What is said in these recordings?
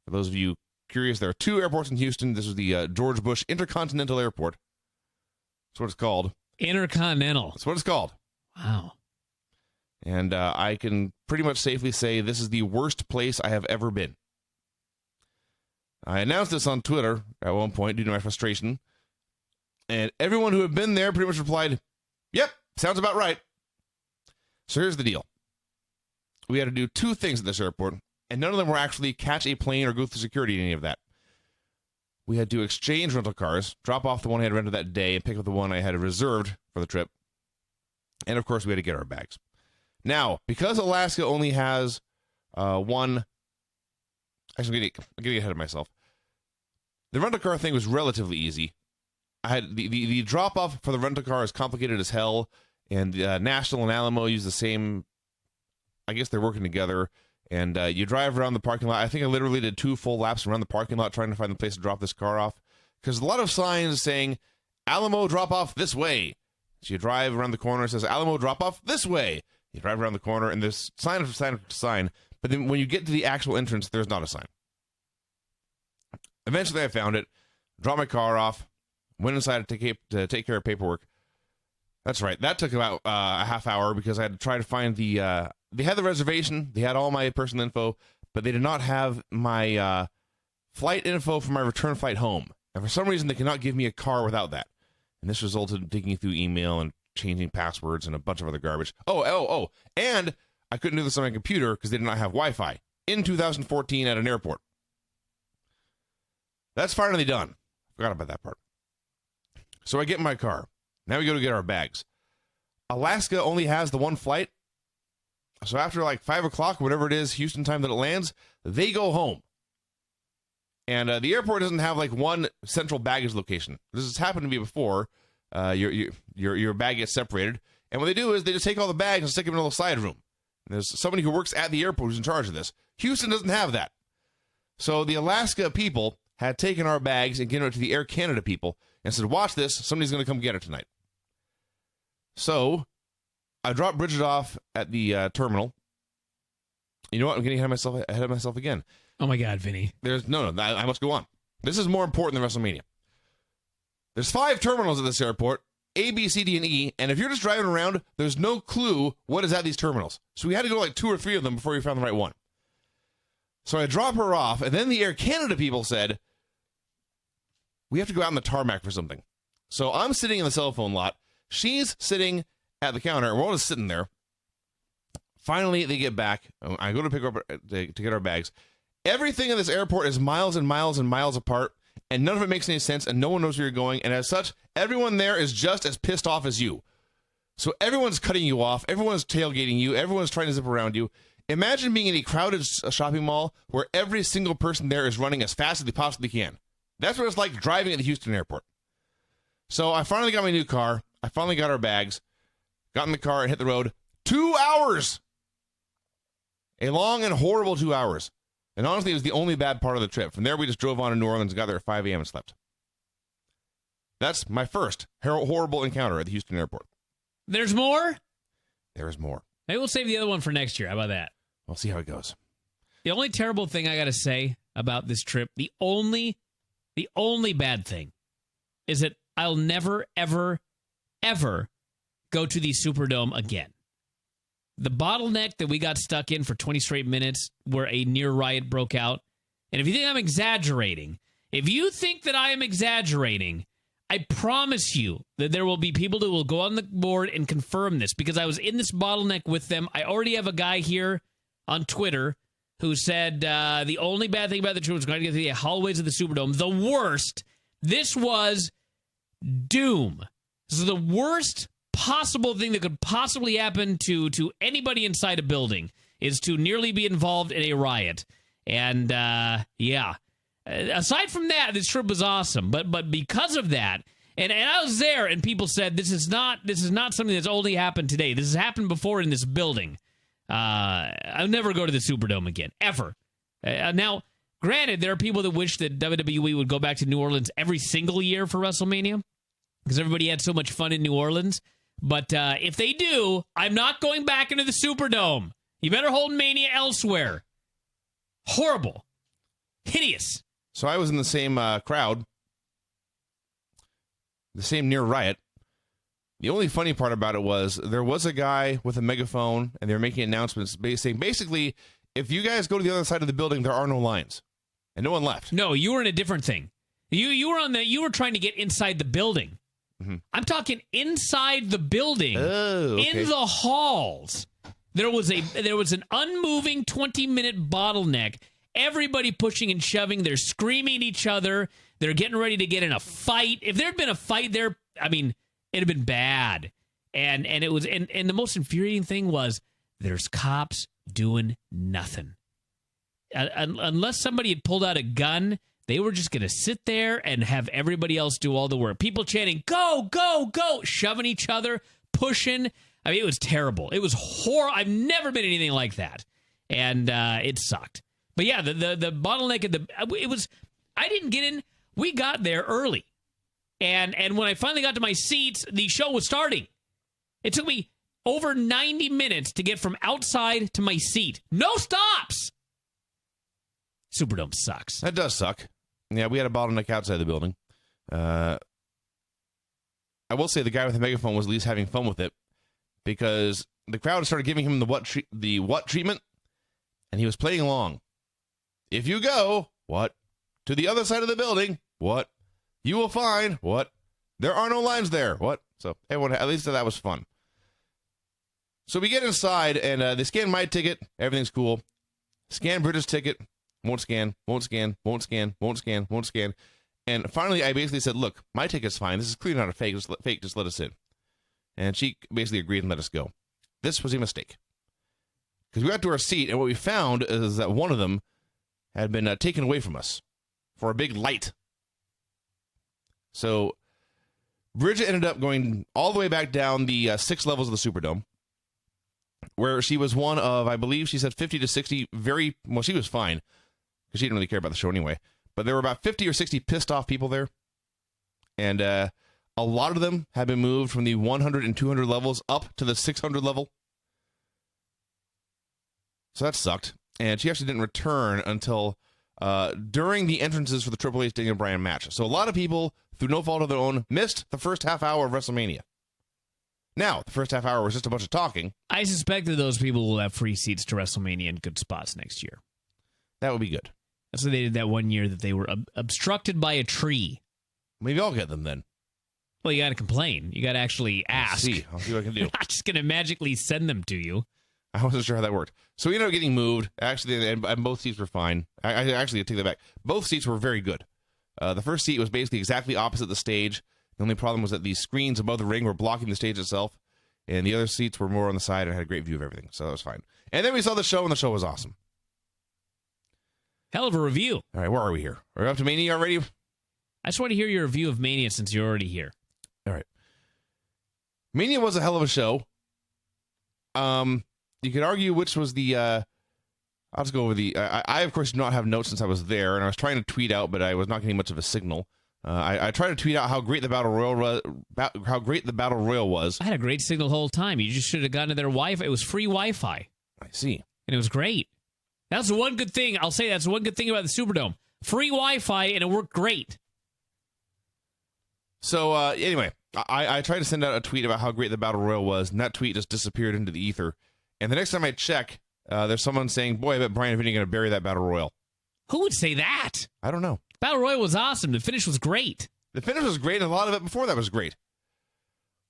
For those of you curious, there are 2 airports in Houston. This is the George Bush Intercontinental Airport. That's what it's called. Intercontinental. That's what it's called. Wow. And I can pretty much safely say this is the worst place I have ever been. I announced this on Twitter at one point due to my frustration. And everyone who had been there pretty much replied, yep, sounds about right. So here's the deal. We had to do 2 things at this airport, and none of them were actually catch a plane or go through security or any of that. We had to exchange rental cars, drop off the one I had rented that day, and pick up the one I had reserved for the trip. And, of course, we had to get our bags. Now, because Alaska only has one... Actually, I'm getting ahead of myself. The rental car thing was relatively easy. I had the drop-off for the rental car is complicated as hell, and National and Alamo use the same... I guess they're working together, and you drive around the parking lot. I think I literally did 2 full laps around the parking lot trying to find the place to drop this car off, because a lot of signs saying, Alamo drop-off this way. So you drive around the corner, it says, Alamo drop-off this way. You drive around the corner, and there's sign after sign, but then when you get to the actual entrance, there's not a sign. Eventually, I found it, dropped my car off, went inside to take care of paperwork. That's right. That took about a half hour because I had to try to find the... They had the reservation. They had all my personal info, but they did not have my flight info for my return flight home. And for some reason, they cannot give me a car without that. And this resulted in digging through email and changing passwords and a bunch of other garbage. Oh. And I couldn't do this on my computer because they did not have Wi-Fi in 2014 at an airport. That's finally done. Forgot about that part. So I get in my car. Now we go to get our bags. Alaska only has the one flight. So after like 5 o'clock, whatever it is, Houston time that it lands, they go home. And the airport doesn't have like one central baggage location. This has happened to me before. Your bag gets separated. And what they do is they just take all the bags and stick them in a little side room. And there's somebody who works at the airport who's in charge of this. Houston doesn't have that. So the Alaska people had taken our bags and given it to the Air Canada people and said, watch this, somebody's going to come get it tonight. So I dropped Bridget off at the terminal. You know what? I'm getting ahead of myself again. Oh, my God, Vinny. I must go on. This is more important than WrestleMania. There's 5 terminals at this airport, A, B, C, D, and E, and if you're just driving around, there's no clue what is at these terminals. So we had to go like 2 or 3 of them before we found the right one. So I drop her off, and then the Air Canada people said, we have to go out on the tarmac for something. So I'm sitting in the cell phone lot. She's sitting at the counter, and we're all just sitting there. Finally, they get back. I go to pick up to get our bags. Everything in this airport is miles and miles and miles apart, and none of it makes any sense, and no one knows where you're going. And as such, everyone there is just as pissed off as you. So everyone's cutting you off. Everyone's tailgating you. Everyone's trying to zip around you. Imagine being in a crowded shopping mall where every single person there is running as fast as they possibly can. That's what it's like driving at the Houston airport. So I finally got my new car. I finally got our bags. Got in the car and hit the road. 2 hours! A long and horrible 2 hours. And honestly, it was the only bad part of the trip. From there, we just drove on to New Orleans and got there at 5 a.m. and slept. That's my first horrible encounter at the Houston airport. There's more? There is more. Maybe we'll save the other one for next year. How about that? We'll see how it goes. The only terrible thing I got to say about this trip, the only bad thing, is that I'll never, ever, ever go to the Superdome again. The bottleneck that we got stuck in for 20 straight minutes where a near riot broke out. And if you think I'm exaggerating, I promise you that there will be people that will go on the board and confirm this because I was in this bottleneck with them. I already have a guy here on Twitter who said the only bad thing about the trip was going to get to the hallways of the Superdome. The worst. This was doom. This is the worst possible thing that could possibly happen to anybody inside a building is to nearly be involved in a riot. And, yeah. Aside from that, this trip was awesome. But because of that, and I was there, and people said, this is not something that's only happened today. This has happened before in this building. I'll never go to the Superdome again, ever. Now, granted, there are people that wish that WWE would go back to New Orleans every single year for WrestleMania because everybody had so much fun in New Orleans. But if they do, I'm not going back into the Superdome. You better hold Mania elsewhere. Horrible. Hideous. So I was in the same crowd, the same near riot. The only funny part about it was there was a guy with a megaphone, and they were making announcements saying, basically, if you guys go to the other side of the building, there are no lines. And no one left. No, you were in a different thing. You were trying to get inside the building. Mm-hmm. I'm talking inside the building. Oh, okay. In the halls. There was an unmoving 20-minute bottleneck. Everybody pushing and shoving. They're screaming at each other. They're getting ready to get in a fight. If there had been a fight there, I mean, it'd have been bad. And it was and the most infuriating thing was there's cops doing nothing. Unless somebody had pulled out a gun, they were just going to sit there and have everybody else do all the work. People chanting, go, go, go, shoving each other, pushing. I mean, it was terrible. It was horrible. I've never been anything like that. And it sucked. But yeah, the bottleneck I didn't get in. We got there early. And when I finally got to my seats, the show was starting. It took me over 90 minutes to get from outside to my seat. No stops. Superdome sucks. That does suck. Yeah, we had a bottleneck outside the building. I will say the guy with the megaphone was at least having fun with it because the crowd started giving him the what treatment, and he was playing along. If you go, what? To the other side of the building, what? You will find, what? There are no lines there, what? So everyone, at least that was fun. So we get inside, and they scan my ticket. Everything's cool. Scan British ticket. Won't scan, won't scan, won't scan, won't scan, won't scan. And finally, I basically said, look, my ticket's fine. This is clearly not a fake. Just let us in. And she basically agreed and let us go. This was a mistake. Because we got to our seat, and what we found is that one of them had been taken away from us for a big light. So Bridget ended up going all the way back down the 6 levels of the Superdome, where she was one of, I believe she said 50 to 60 she was fine, because she didn't really care about the show anyway, but there were about 50 or 60 pissed off people there, and a lot of them had been moved from the 100 and 200 levels up to the 600 level. So that sucked, and she actually didn't return until during the entrances for the Triple H Daniel Bryan match. So a lot of people, through no fault of their own, missed the first half hour of WrestleMania. Now, the first half hour was just a bunch of talking. I suspect that those people will have free seats to WrestleMania in good spots next year. That would be good. That's what they did that one year that they were obstructed by a tree. Maybe I'll get them then. Well, you got to complain. You got to actually ask. I'll see what I can do. I'm not just going to magically send them to you. I wasn't sure how that worked. So we ended up getting moved. Actually, and both seats were fine. I actually take that back. Both seats were very good. The first seat was basically exactly opposite the stage. The only problem was that the screens above the ring were blocking the stage itself, and the other seats were more on the side and had a great view of everything, so that was fine. And then we saw the show, and the show was awesome. Hell of a review. All right, where are we here? Are we up to Mania already? I just want to hear your review of Mania since you're already here. All right. Mania was a hell of a show. You could argue which was the... I'll just go over the... I, of course, do not have notes since I was there, and I was trying to tweet out, but I was not getting much of a signal. I tried to tweet out how great the Battle Royal was. I had a great signal the whole time. You just should have gone to their Wi-Fi. It was free Wi-Fi. I see. And it was great. That's the one good thing. I'll say that's the one good thing about the Superdome. Free Wi-Fi, and it worked great. So, anyway, I tried to send out a tweet about how great the Battle Royal was, and that tweet just disappeared into the ether. And the next time I check, there's someone saying, boy, I bet Brian and Vinny are going to bury that Battle Royal. Who would say that? I don't know. Battle Royal was awesome. The finish was great. The finish was great, and a lot of it before that was great.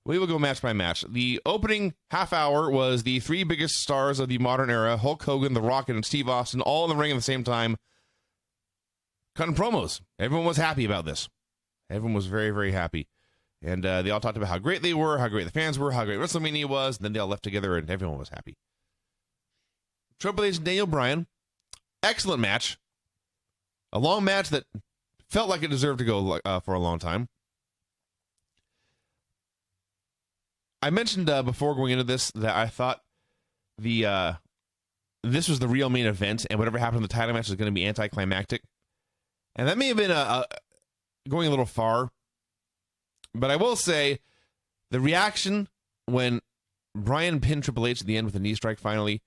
We will go match by match. The opening half hour was the 3 biggest stars of the modern era, Hulk Hogan, The Rock, and Steve Austin, all in the ring at the same time, cutting promos. Everyone was happy about this. Everyone was very, very happy. And they all talked about how great they were, how great the fans were, how great WrestleMania was, and then they all left together, and everyone was happy. Triple H and Daniel Bryan, excellent match. A long match that felt like it deserved to go for a long time. I mentioned before going into this that I thought this was the real main event, and whatever happened in the title match was going to be anticlimactic. And that may have been going a little far. But I will say, the reaction when Bryan pinned Triple H at the end with a knee strike finally,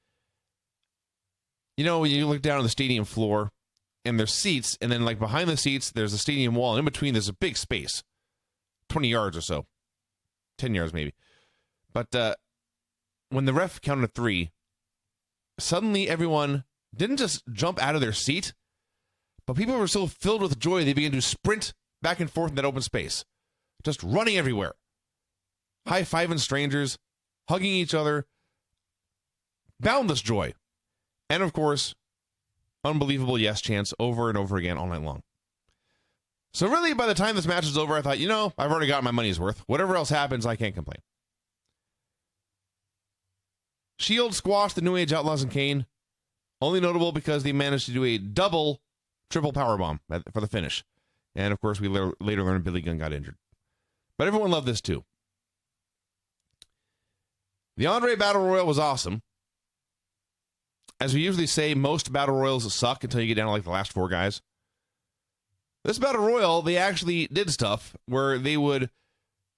you know, when you look down on the stadium floor, and there's seats, and then like behind the seats, there's a stadium wall, and in between there's a big space, 20 yards or so, 10 yards maybe. But when the ref counted 3, suddenly everyone didn't just jump out of their seat, but people were so filled with joy they began to sprint back and forth in that open space, just running everywhere, high-fiving strangers, hugging each other, boundless joy, and of course, unbelievable yes chants over and over again all night long. So really, by the time this match was over, I thought, I've already got my money's worth. Whatever else happens, I can't complain. Shield squashed the New Age Outlaws and Kane, only notable because they managed to do a triple powerbomb for the finish. And of course, we later learned Billy Gunn got injured. But everyone loved this too. The Andre Battle Royal was awesome. As we usually say, most Battle Royals suck until you get down to like the last 4 guys. This Battle Royal, they actually did stuff where they would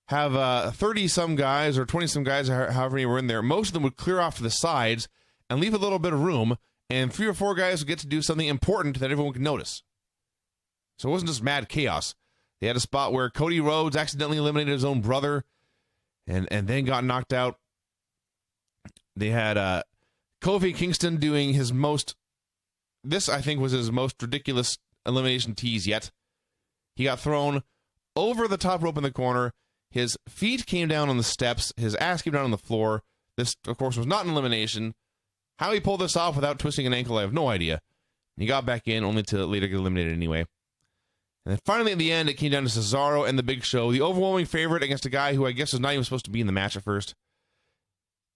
have 30-some guys or 20-some guys, however many were in there. Most of them would clear off to the sides and leave a little bit of room, and 3 or 4 guys would get to do something important that everyone could notice. So it wasn't just mad chaos. They had a spot where Cody Rhodes accidentally eliminated his own brother and then got knocked out. They had Kofi Kingston doing this I think was his most ridiculous elimination tease yet. He got thrown over the top rope in the corner. His feet came down on the steps. His ass came down on the floor. This, of course, was not an elimination. How he pulled this off without twisting an ankle, I have no idea. He got back in, only to later get eliminated anyway. And then finally, at the end, it came down to Cesaro and the Big Show, the overwhelming favorite against a guy who I guess was not even supposed to be in the match at first.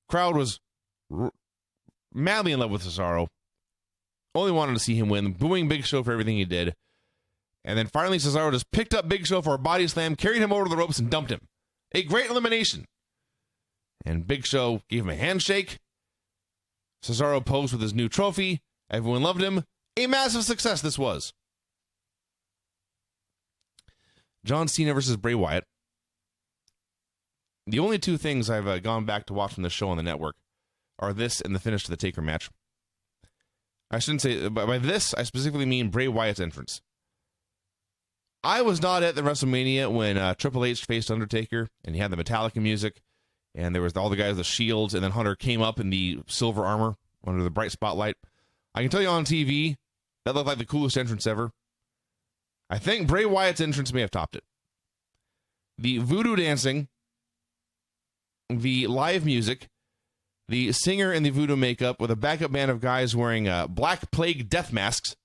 Crowd was madly in love with Cesaro. Only wanted to see him win, booing Big Show for everything he did. And then finally, Cesaro just picked up Big Show for a body slam, carried him over to the ropes, and dumped him. A great elimination. And Big Show gave him a handshake. Cesaro posed with his new trophy. Everyone loved him. A massive success this was. John Cena versus Bray Wyatt. The only 2 things I've gone back to watch from the show on the network are this and the finish to the Taker match. I shouldn't say, by this, I specifically mean Bray Wyatt's entrance. I was not at the WrestleMania when Triple H faced Undertaker, and he had the Metallica music, and there was all the guys with the shields, and then Hunter came up in the silver armor under the bright spotlight. I can tell you on TV, that looked like the coolest entrance ever. I think Bray Wyatt's entrance may have topped it. The voodoo dancing, the live music, the singer in the voodoo makeup with a backup band of guys wearing Black Plague death masks,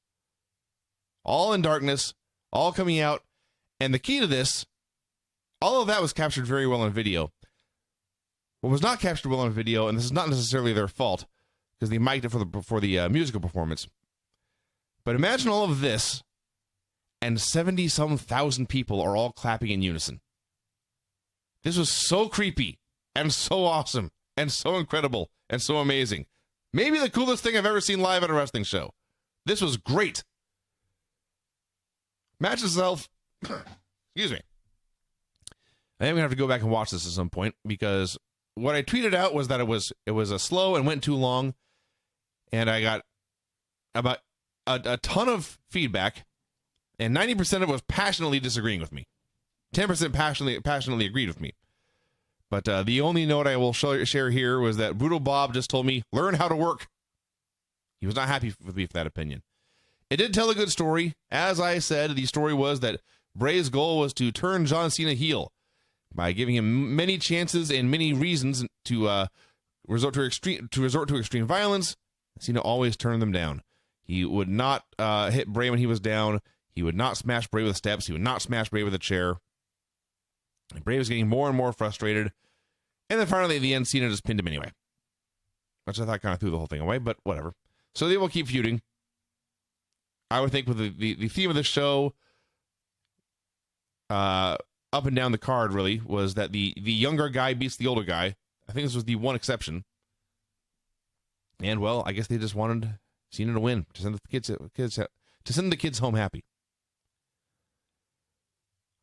all in darkness, all coming out. And the key to this, all of that was captured very well on video. What was not captured well on video, and this is not necessarily their fault, because they mic'd it for the musical performance. But imagine all of this, and 70-some thousand people are all clapping in unison. This was so creepy, and so awesome, and so incredible, and so amazing. Maybe the coolest thing I've ever seen live at a wrestling show. This was great. Match itself, excuse me. I am going to have to go back and watch this at some point, because what I tweeted out was that it was a slow and went too long, and I got about a ton of feedback, and 90% of it was passionately disagreeing with me. 10% passionately agreed with me. But the only note I will share here was that Brutal Bob just told me, learn how to work. He was not happy with me for that opinion. It did tell a good story. As I said, the story was that Bray's goal was to turn John Cena heel by giving him many chances and many reasons to resort to extreme violence. Cena always turned them down. He would not hit Bray when he was down. He would not smash Bray with steps. He would not smash Bray with a chair. And Bray was getting more and more frustrated. And then finally, at the end, Cena just pinned him anyway. Which I thought kind of threw the whole thing away, but whatever. So they will keep feuding. I would think with the theme of the show, up and down the card, really, was that the younger guy beats the older guy. I think this was the one exception. And, well, I guess they just wanted Cena to win, to send the kids home happy.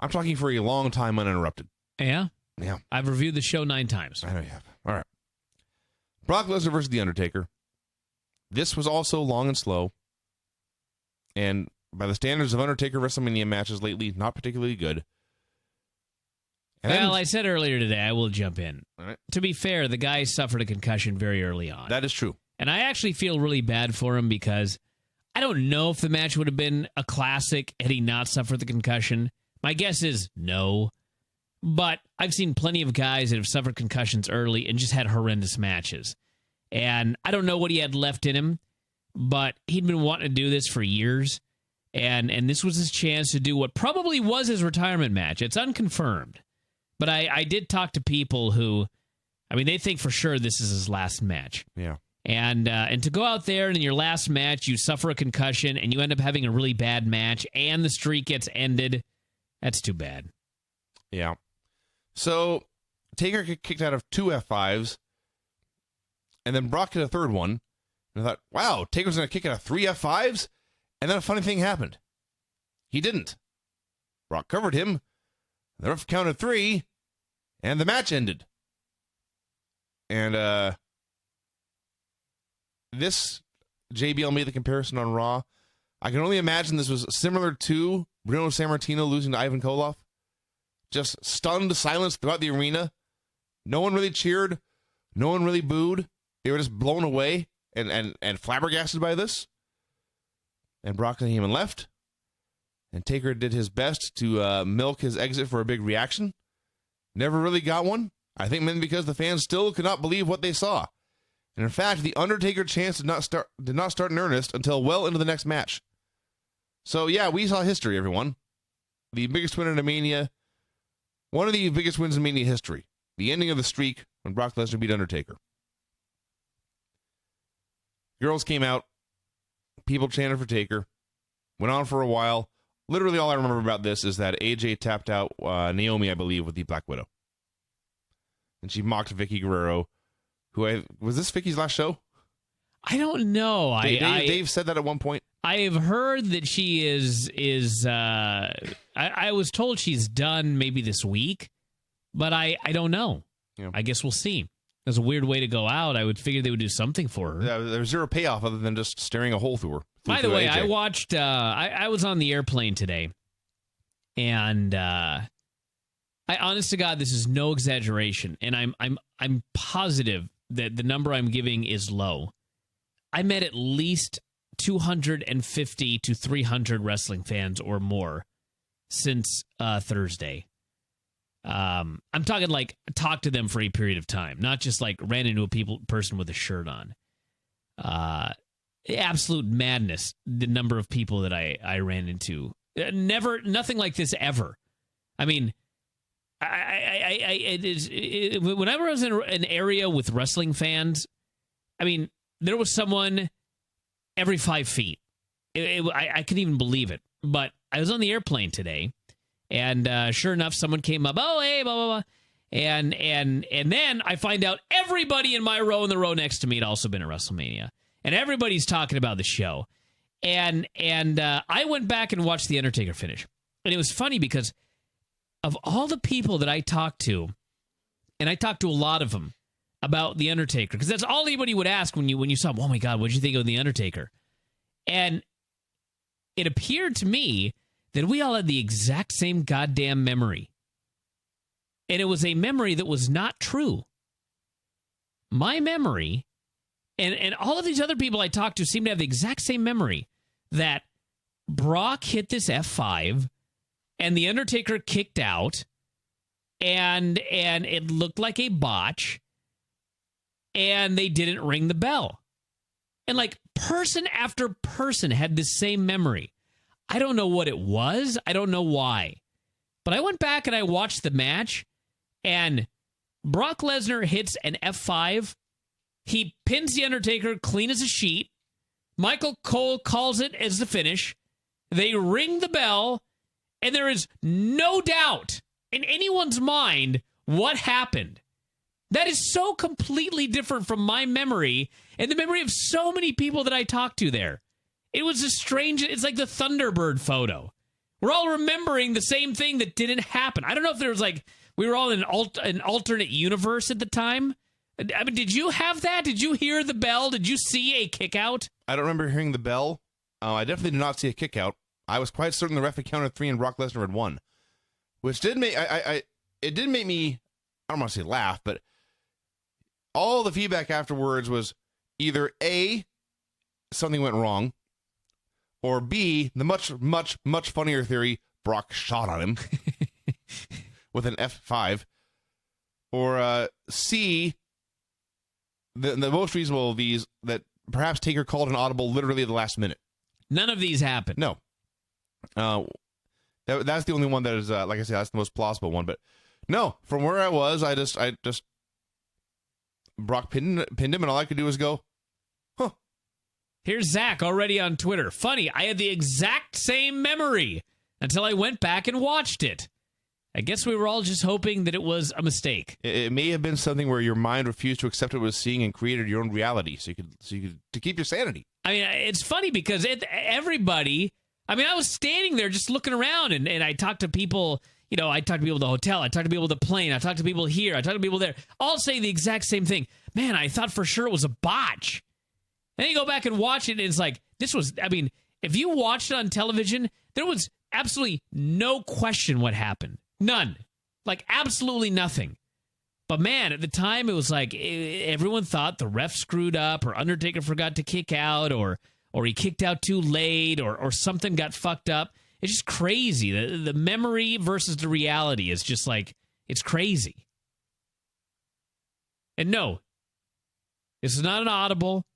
I'm talking for a long time uninterrupted. Yeah? Yeah. I've reviewed the show 9 times. I know you have. All right. Brock Lesnar versus The Undertaker. This was also long and slow. And by the standards of Undertaker WrestleMania matches lately, not particularly good. And well, I said earlier today, I will jump in. all right, To be fair, the guy suffered a concussion very early on. that is true. And I actually feel really bad for him because I don't know if the match would have been a classic had he not suffered the concussion. My guess is no. But I've seen plenty of guys that have suffered concussions early and just had horrendous matches. And I don't know what he had left in him, but he'd been wanting to do this for years. And this was his chance to do what probably was his retirement match. It's unconfirmed. But I did talk to people who, I mean, they think for sure this is his last match. Yeah. And to go out there and in your last match, you suffer a concussion and you end up having a really bad match and the streak gets ended, that's too bad. Yeah. So Taker got kicked out of 2 F5s, and then Brock hit a third one. And I thought, wow, Taker's going to kick out of 3 F5s? And then a funny thing happened. He didn't. Brock covered him. The ref counted 3, and the match ended. And this, JBL made the comparison on Raw. I can only imagine this was similar to Bruno Sammartino losing to Ivan Koloff. Just stunned silence throughout the arena. No one really cheered. No one really booed. They were just blown away and flabbergasted by this. And Brock came and left. And Taker did his best to milk his exit for a big reaction. Never really got one. I think mainly because the fans still could not believe what they saw. And in fact, the Undertaker chance did not start in earnest until well into the next match. So yeah, we saw history, everyone. The biggest win in a Mania. One of the biggest wins in Mania history. The ending of the streak when Brock Lesnar beat Undertaker. Girls came out. People chanted for Taker. Went on for a while. Literally all I remember about this is that AJ tapped out Naomi, I believe, with the Black Widow. And she mocked Vicky Guerrero. Was this Vicky's last show? I don't know. Dave said that at one point. I have heard that she is I was told she's done maybe this week, but I don't know. Yeah. I guess we'll see. That's a weird way to go out. I would figure they would do something for her. Yeah, there's zero payoff other than just staring a hole through her. By the way, I watched I was on the airplane today, and I honest to God, this is no exaggeration, and I'm positive that the number I'm giving is low. I met at least 250 to 300 wrestling fans or more since Thursday. I'm talking like talk to them for a period of time, not just like ran into a person with a shirt on. Absolute madness, the number of people that I ran into. Nothing like this ever. I mean, whenever I was in an area with wrestling fans, I mean, there was someone every 5 feet. I couldn't even believe it. But I was on the airplane today, and sure enough, someone came up. Oh, hey, blah blah blah, and then I find out everybody in my row and the row next to me had also been at WrestleMania, and everybody's talking about the show, and I went back and watched the Undertaker finish, and it was funny because of all the people that I talked to, and I talked to a lot of them about the Undertaker, because that's all anybody would ask when you saw him. Oh my God, what did you think of the Undertaker? And it appeared to me that we all had the exact same goddamn memory. And it was a memory that was not true. My memory, and all of these other people I talked to seem to have the exact same memory, that Brock hit this F5 and the Undertaker kicked out, and it looked like a botch, and they didn't ring the bell. And like person after person had the same memory. I don't know what it was. I don't know why. But I went back and I watched the match, and Brock Lesnar hits an F5. He pins the Undertaker clean as a sheet. Michael Cole calls it as the finish. They ring the bell, and there is no doubt in anyone's mind what happened. That is so completely different from my memory and the memory of so many people that I talked to there. It was a strange, it's like the Thunderbird photo. We're all remembering the same thing that didn't happen. I don't know if there was like, we were all in an alternate universe at the time. I mean, did you have that? Did you hear the bell? Did you see a kick out? I don't remember hearing the bell. I definitely did not see a kick out. I was quite certain the ref had counted 3 and Brock Lesnar had won, which did make it did make me, I don't want to say laugh, but all the feedback afterwards was either A, something went wrong, or B, the much funnier theory, Brock shot on him with an F5, or C, the most reasonable of these, that perhaps Taker called an audible literally at the last minute. None of these happened. No. That's the only one that is, like I said, that's the most plausible one. But no, from where I was, I just Brock pinned him, and all I could do was go, huh. Here's Zach already on Twitter. Funny, I had the exact same memory until I went back and watched it. I guess we were all just hoping that it was a mistake. It may have been something where your mind refused to accept what it was seeing and created your own reality, so you could to keep your sanity. I mean, it's funny because everybody. I mean, I was standing there just looking around, and I talked to people. You know, I talked to people at the hotel. I talked to people at the plane. I talked to people here. I talked to people there. All saying the exact same thing. Man, I thought for sure it was a botch. And then you go back and watch it, and it's like, this was, I mean, if you watched it on television, there was absolutely no question what happened. None. Like, absolutely nothing. But man, at the time, it was like everyone thought the ref screwed up, or Undertaker forgot to kick out, or he kicked out too late, or something got fucked up. It's just crazy. The memory versus the reality is just like, it's crazy. And no, this is not an audible.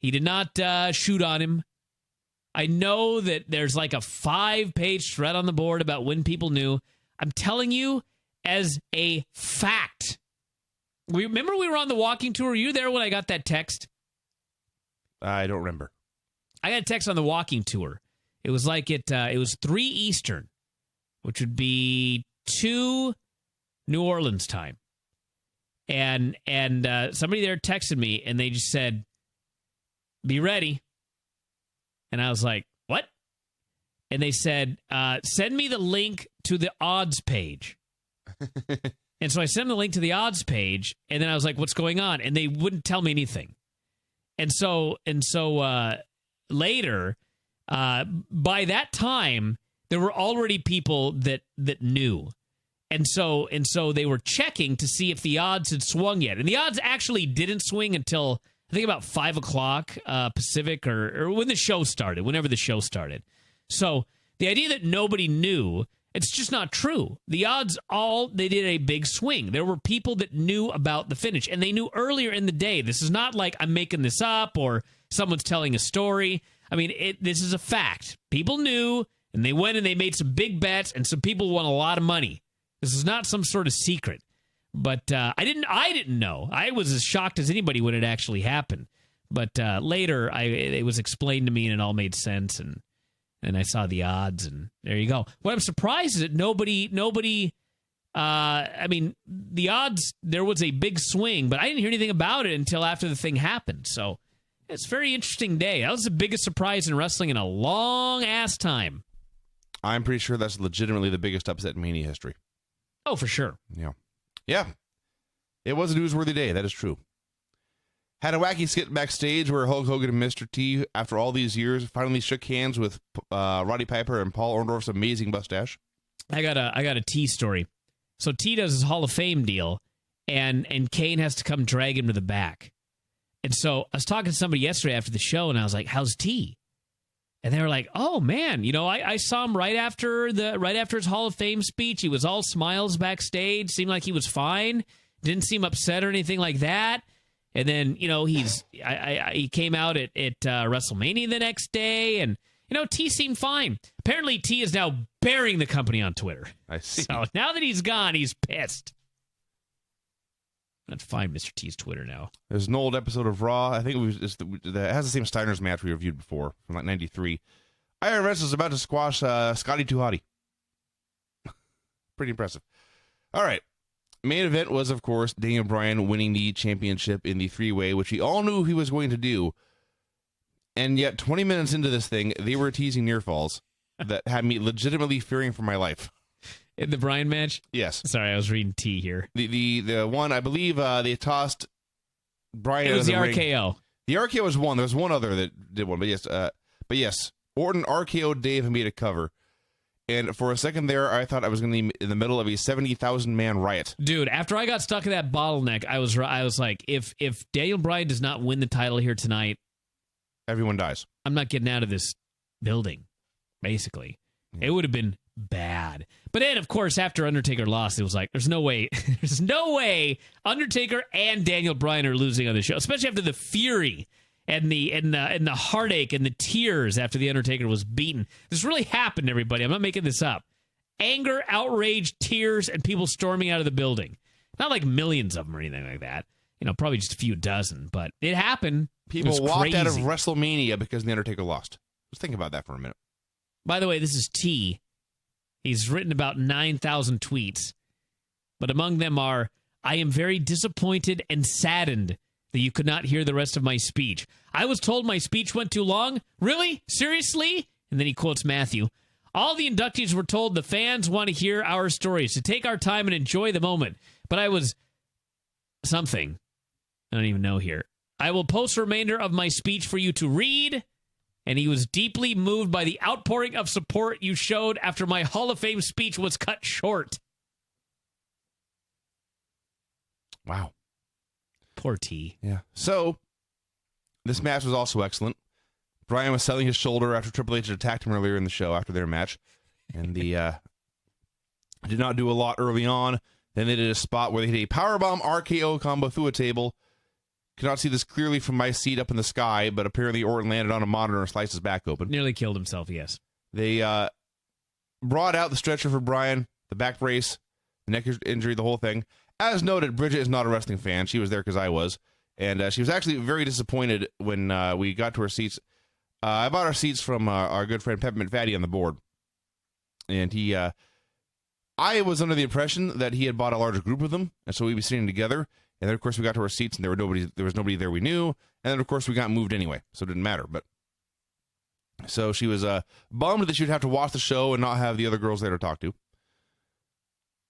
He did not shoot on him. I know that there's like a 5-page thread on the board about when people knew. I'm telling you as a fact. Remember we were on the walking tour? Were you there when I got that text? I don't remember. I got a text on the walking tour. It was like it was 3 Eastern, which would be 2 New Orleans time. And somebody there texted me, and they just said, "Be ready." And I was like, "What?" And they said, "Send me the link to the odds page." And so I sent the link to the odds page, and then I was like, "What's going on?" And they wouldn't tell me anything. And so later, by that time, there were already people that knew. And so they were checking to see if the odds had swung yet. And the odds actually didn't swing until, I think, about 5 o'clock Pacific, or when the show started, whenever the show started. So the idea that nobody knew, it's just not true. The odds they did a big swing. There were people that knew about the finish, and they knew earlier in the day. This is not like I'm making this up or someone's telling a story. I mean, this is a fact. People knew, and they went and they made some big bets, and some people won a lot of money. This is not some sort of secret. But I didn't know. I was as shocked as anybody when it actually happened. But later, it was explained to me, and it all made sense, and I saw the odds, and there you go. What I'm surprised is that nobody. I mean, the odds, there was a big swing, but I didn't hear anything about it until after the thing happened. So it's a very interesting day. That was the biggest surprise in wrestling in a long ass time. I'm pretty sure that's legitimately the biggest upset in Mania history. Oh, for sure. Yeah. It was a newsworthy day. That is true. Had a wacky skit backstage where Hulk Hogan and Mr. T, after all these years, finally shook hands with Roddy Piper and Paul Orndorff's amazing mustache. I got a T story. So T does his Hall of Fame deal, and Kane has to come drag him to the back. And so I was talking to somebody yesterday after the show, and I was like, "How's T?" And they were like, "Oh man, I saw him right after his Hall of Fame speech. He was all smiles backstage. Seemed like he was fine. Didn't seem upset or anything like that." And then he came out at WrestleMania the next day, and T seemed fine. Apparently, T is now burying the company on Twitter. I see. So now that he's gone, he's pissed. Let's find Mr. T's Twitter now. There's an old episode of Raw. I think it has the same Steiner's match we reviewed before from like '93. IRS is about to squash Scotty 2 Hotty. Pretty impressive. All right. Main event was, of course, Daniel Bryan winning the championship in the 3-way, which he all knew he was going to do. And yet, 20 minutes into this thing, they were teasing near falls that had me legitimately fearing for my life. In the Bryan match? Yes. Sorry, I was reading T here. The one, I believe, they tossed Bryan. It was the the ring. RKO. The RKO was one. There was one other that did one, but yes. But yes, Orton RKO'd Dave and made a cover. And for a second there, I thought I was going to be in the middle of a 70,000-man riot. Dude, after I got stuck in that bottleneck, I was like, if Daniel Bryan does not win the title here tonight, everyone dies. I'm not getting out of this building, basically. It would have been bad. But then, of course, after Undertaker lost, it was like, there's no way Undertaker and Daniel Bryan are losing on the show, especially after the fury and the heartache and the tears after the Undertaker was beaten. This really happened, everybody. I'm not making this up. Anger, outrage, tears, and people storming out of the building. Not like millions of them or anything like that. Probably just a few dozen, but it happened. People walked out of WrestleMania because the Undertaker lost. Just think about that for a minute. By the way, this is T. He's written about 9,000 tweets, but among them are, I am very disappointed and saddened that you could not hear the rest of my speech. I was told my speech went too long. Really? Seriously? And then he quotes Matthew. All the inductees were told the fans want to hear our stories, to take our time and enjoy the moment. But I was something. I don't even know here. I will post the remainder of my speech for you to read. And he was deeply moved by the outpouring of support you showed after my Hall of Fame speech was cut short. Wow. Poor T. Yeah. So, this match was also excellent. Bryan was selling his shoulder after Triple H had attacked him earlier in the show after their match. And the did not do a lot early on. Then they did a spot where they hit a powerbomb RKO combo through a table. Could not see this clearly from my seat up in the sky, but apparently Orton landed on a monitor and sliced his back open. Nearly killed himself, yes. They brought out the stretcher for Bryan, the back brace, the neck injury, the whole thing. As noted, Bridget is not a wrestling fan. She was there because I was. And she was actually very disappointed when we got to our seats. I bought our seats from our good friend Peppermint Fatty on the board. And he, I was under the impression that he had bought a larger group of them, and so we'd be sitting together. And then, of course, we got to our seats, and there was nobody there we knew. And then, of course, we got moved anyway, so it didn't matter. But so she was bummed that she would have to watch the show and not have the other girls there to talk to.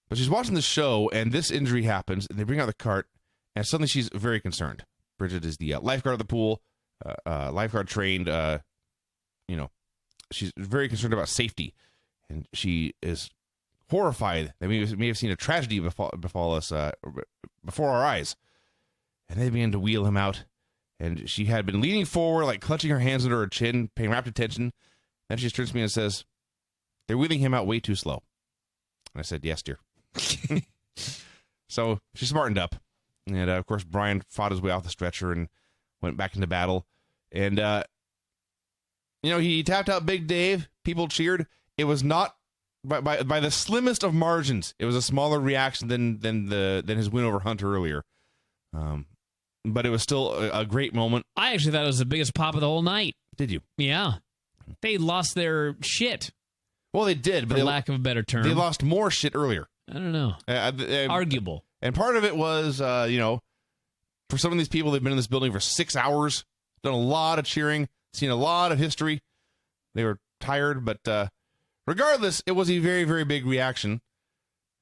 But she's watching the show, and this injury happens, and they bring out the cart, and suddenly she's very concerned. Bridget is the lifeguard of the pool, lifeguard trained. She's very concerned about safety, and she is horrified that we may have seen a tragedy befall us before our eyes. And they began to wheel him out, and she had been leaning forward, like clutching her hands under her chin, paying rapt attention. Then she turns to me and says, "They're wheeling him out way too slow." And I said, "Yes, dear." So she smartened up. And, of course, Bryan fought his way off the stretcher and went back into battle. And, he tapped out Big Dave. People cheered. It was not by the slimmest of margins. It was a smaller reaction than his win over Hunter earlier. But it was still a great moment. I actually thought it was the biggest pop of the whole night. Did you? Yeah. They lost their shit. Well, they did, but for lack of a better term. They lost more shit earlier. I don't know. Arguable. And part of it was, for some of these people, they've been in this building for 6 hours, done a lot of cheering, seen a lot of history. They were tired, but regardless, it was a very, very big reaction.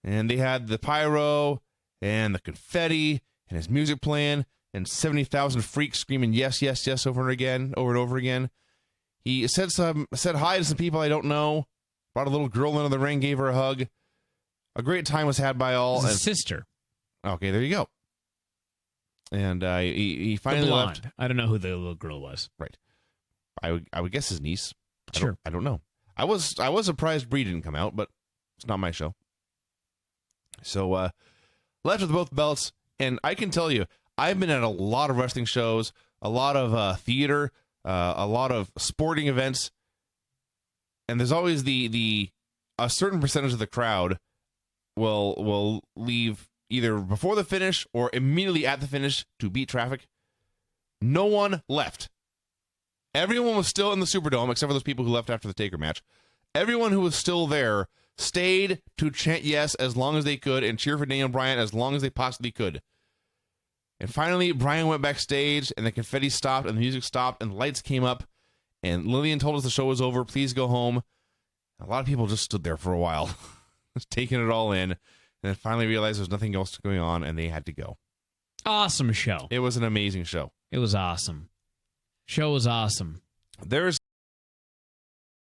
And they had the pyro and the confetti and his music playing and 70,000 freaks screaming yes, yes, yes over and over again. He said hi to some people I don't know, brought a little girl into the ring, gave her a hug. A great time was had by all. His sister. Okay, there you go. And he finally left. I don't know who the little girl was. Right. I would guess his niece. Sure. I don't know. I was surprised Bree didn't come out, but it's not my show. So left with both belts, and I can tell you, I've been at a lot of wrestling shows, a lot of theater, a lot of sporting events, and there's always a certain percentage of the crowd will leave either before the finish or immediately at the finish to beat traffic. No one left. Everyone was still in the Superdome, except for those people who left after the Taker match. Everyone who was still there stayed to chant yes as long as they could and cheer for Daniel Bryan as long as they possibly could. And finally, Bryan went backstage, and the confetti stopped, and the music stopped, and the lights came up, and Lillian told us the show was over. Please go home. A lot of people just stood there for a while, just taking it all in, and then finally realized there was nothing else going on, and they had to go. Awesome show. It was an amazing show. It was awesome. Show was awesome. There's